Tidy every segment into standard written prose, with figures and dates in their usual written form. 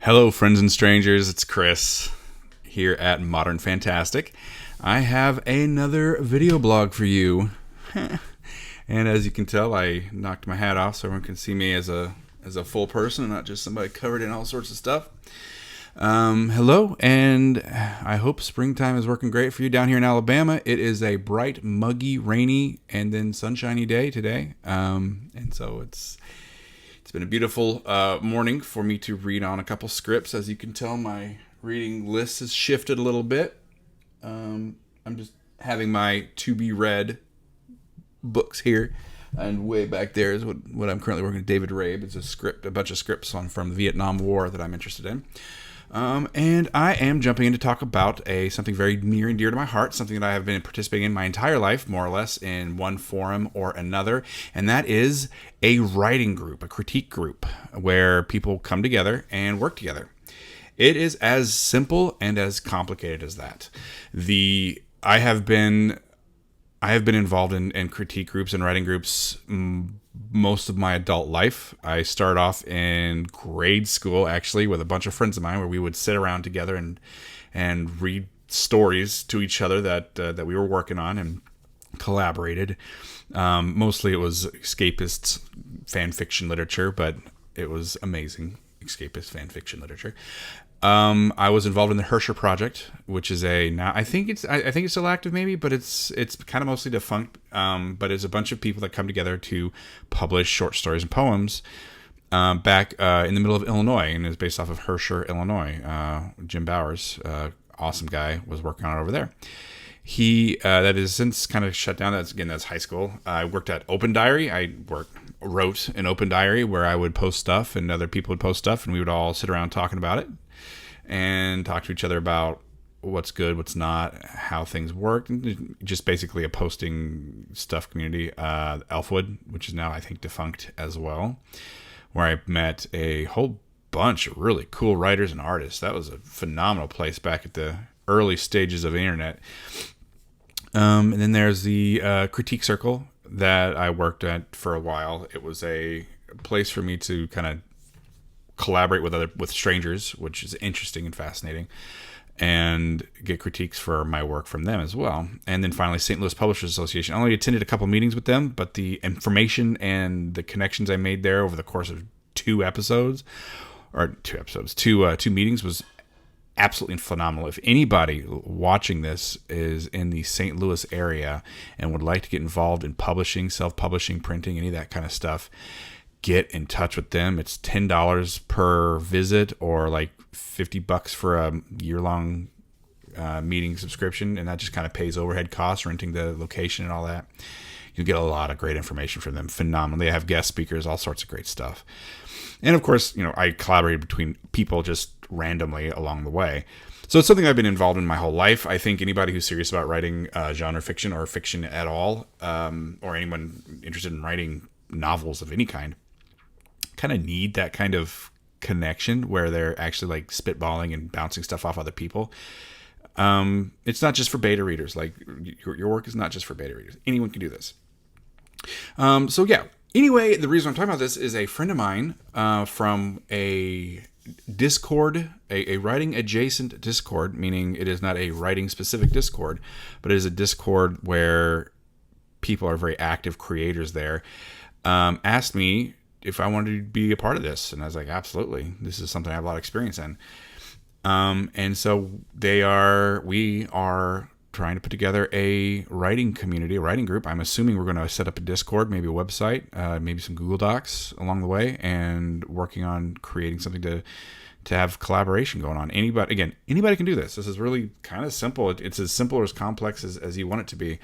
Hello, friends and strangers. It's Chris here at Modern Fantastic. I have another video blog for you. And as you can tell, I knocked my hat off so everyone can see me as a full person and not just somebody covered in all sorts of stuff. Hello, and I hope springtime is working great for you down here in Alabama. It is a bright, muggy, rainy, and then sunshiny day today. And so it's been a beautiful morning for me to read on a couple scripts. As you can tell, my reading list has shifted a little bit. I'm just having my to-be-read books here. And way back there is what I'm currently working with. David Rabe. It's a bunch of scripts from the Vietnam War that I'm interested in. And I am jumping in to talk about something very near and dear to my heart, something that I have been participating in my entire life, more or less, in one forum or another, and that is a writing group, a critique group, where people come together and work together. It is as simple and as complicated as that. I have been involved in critique groups and writing groups most of my adult life. I started off in grade school, actually, with a bunch of friends of mine, where we would sit around together and read stories to each other that we were working on and collaborated. Mostly it was escapist fan fiction literature, but it was amazing escapist fan fiction literature. I was involved in the Hersher Project, which is I think it's still active maybe, but it's kind of mostly defunct. But it's a bunch of people that come together to publish short stories and poems back in the middle of Illinois, and is based off of Hersher, Illinois. Jim Bowers, awesome guy, was working on it over there. He that is since kind of shut down. That's high school. I worked at Open Diary. Wrote an Open Diary where I would post stuff and other people would post stuff, and we would all sit around talking about it and talk to each other about what's good, what's not, how things work. Just basically a posting stuff community. Elfwood, which is now I think defunct as well, where I met a whole bunch of really cool writers and artists. That was a phenomenal place back at the early stages of the internet. And then there's the Critique Circle that I worked at for a while. It was a place for me to kind of collaborate with strangers, which is interesting and fascinating, and get critiques for my work from them as well. And then finally, St. Louis Publishers Association. I only attended a couple meetings with them, but the information and the connections I made there over the course of two meetings was absolutely phenomenal. If anybody watching this is in the St. Louis area and would like to get involved in publishing, self-publishing, printing, any of that kind of stuff, get in touch with them. It's $10 per visit, or like $50 for a year-long meeting subscription, and that just kind of pays overhead costs, renting the location and all that. You'll get a lot of great information from them. Phenomenal. They have guest speakers, all sorts of great stuff. And of course, I collaborated between people just randomly along the way. So it's something I've been involved in my whole life. I think anybody who's serious about writing genre fiction or fiction at all, or anyone interested in writing novels of any kind of need that kind of connection where they're actually like spitballing and bouncing stuff off other people. It's not just for beta readers. Like your work is not just for beta readers. Anyone can do this. So yeah. Anyway, the reason I'm talking about this is a friend of mine from a Discord, a writing adjacent Discord, meaning it is not a writing specific Discord, but it is a Discord where people are very active creators there, asked me if I wanted to be a part of this. And I was like, absolutely. This is something I have a lot of experience in. And so we are trying to put together a writing community, a writing group. I'm assuming we're going to set up a Discord, maybe a website, maybe some Google Docs along the way, and working on creating something to have collaboration going on. Anybody can do this. This is really kind of simple. It's as simple or as complex as you want it to be.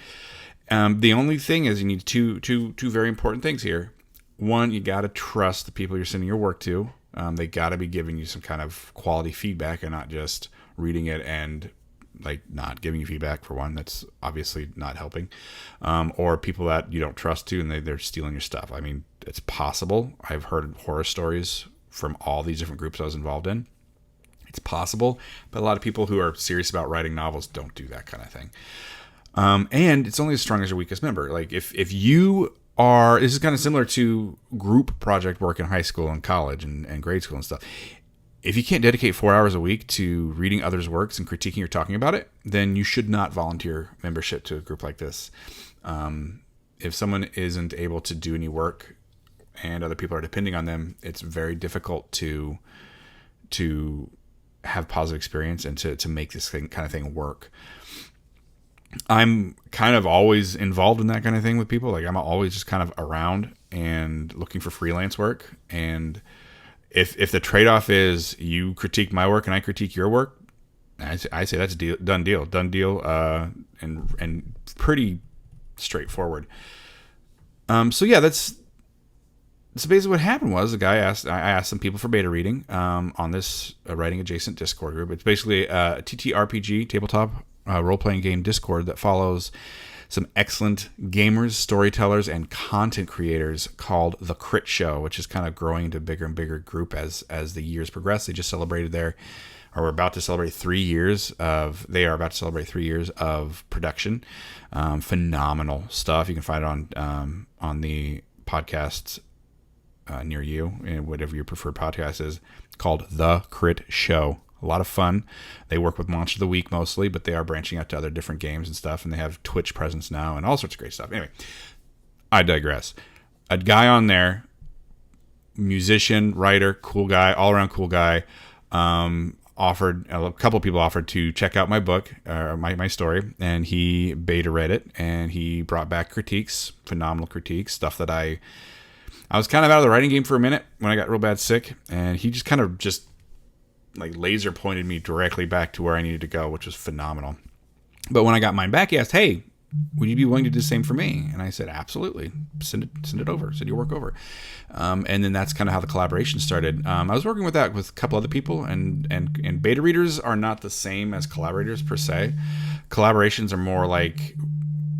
The only thing is you need two very important things here. One, you got to trust the people you're sending your work to. They got to be giving you some kind of quality feedback and not just reading it and like not giving you feedback. For one, that's obviously not helping. Or people that you don't trust to and they're stealing your stuff. I mean, it's possible. I've heard horror stories from all these different groups I was involved in. It's possible, but a lot of people who are serious about writing novels don't do that kind of thing. And it's only as strong as your weakest member. Like if you this is kind of similar to group project work in high school and college and grade school and stuff. if you can't dedicate 4 hours a week to reading others' works and critiquing or talking about it, then you should not volunteer membership to a group like this. If someone isn't able to do any work and other people are depending on them, it's very difficult to have positive experience and to make this kind of thing work. I'm kind of always involved in that kind of thing with people. Like, I'm always just kind of around and looking for freelance work. And if the trade-off is you critique my work and I critique your work, I say that's a done deal, and pretty straightforward. So yeah, that's basically what happened. Was I asked some people for beta reading on this writing adjacent Discord group. It's basically a TTRPG tabletop role-playing game Discord that follows some excellent gamers, storytellers, and content creators called The Crit Show, which is kind of growing into a bigger and bigger group as the years progress. They just celebrated they are about to celebrate 3 years of production. Phenomenal stuff. You can find it on the podcasts near you, and whatever your preferred podcast is, called The Crit Show. A lot of fun. They work with Monster of the Week mostly, but they are branching out to other different games and stuff, and they have Twitch presence now and all sorts of great stuff. Anyway, I digress. A guy on there, musician, writer, cool guy, all-around cool guy, a couple of people offered to check out my book, my story, and he beta read it, and he brought back critiques, phenomenal critiques, stuff that I was kind of out of the writing game for a minute when I got real bad sick, and he just kind of like laser pointed me directly back to where I needed to go, which was phenomenal. But when I got mine back, he asked, "Hey, would you be willing to do the same for me?" And I said, "Absolutely. Send it over. Send your work over." And then that's kind of how the collaboration started. I was working with a couple other people, and beta readers are not the same as collaborators per se. Collaborations are more like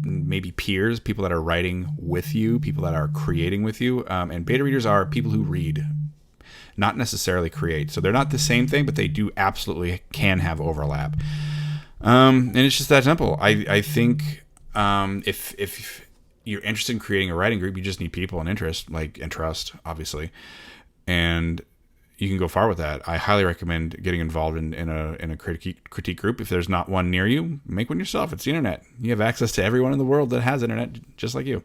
maybe peers, people that are writing with you, people that are creating with you. And beta readers are people who read, not necessarily create. So they're not the same thing, but they do absolutely can have overlap. And it's just that simple. I think if you're interested in creating a writing group, you just need people and interest, and trust, obviously. And you can go far with that. I highly recommend getting involved in a critique group. If there's not one near you, make one yourself. It's the internet. You have access to everyone in the world that has internet, just like you.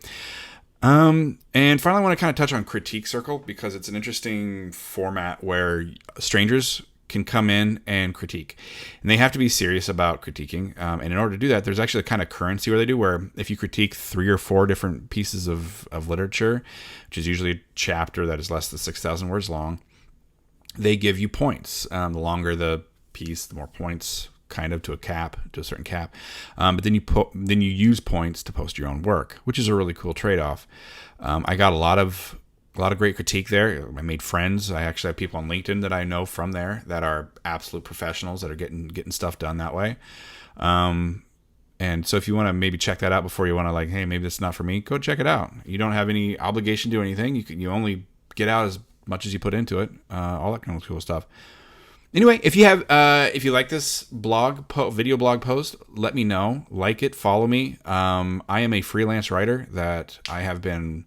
And finally, I want to kind of touch on Critique Circle, because it's an interesting format where strangers can come in and critique, and they have to be serious about critiquing. And in order to do that, there's actually a kind of currency where they do, where if you critique 3 or 4 different pieces of literature, which is usually a chapter that is less than 6,000 words long, they give you points. The longer the piece, the more points, kind of to a certain cap. But then you use points to post your own work, which is a really cool trade-off. I got a lot of great critique there. I made friends. I actually have people on LinkedIn that I know from there that are absolute professionals that are getting stuff done that way. And so if you want to maybe check that out before you want to hey, maybe this is not for me, go check it out. You don't have any obligation to do anything. You only get out as much as you put into it. All that kind of cool stuff. Anyway, if you like this video blog post, let me know. Like it, follow me. I am a freelance writer that I have been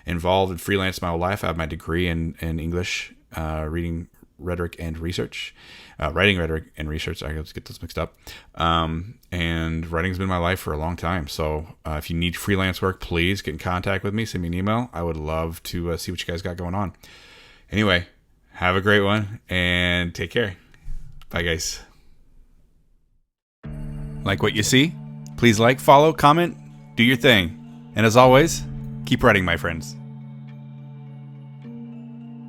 involved in freelance my whole life. I have my degree in English, reading rhetoric and research, writing rhetoric and research. I always get those mixed up. And writing's been my life for a long time. So if you need freelance work, please get in contact with me. Send me an email. I would love to see what you guys got going on. Anyway, have a great one and take care. Bye, guys. Like what you see? Please like, follow, comment, do your thing. And as always, keep writing, my friends.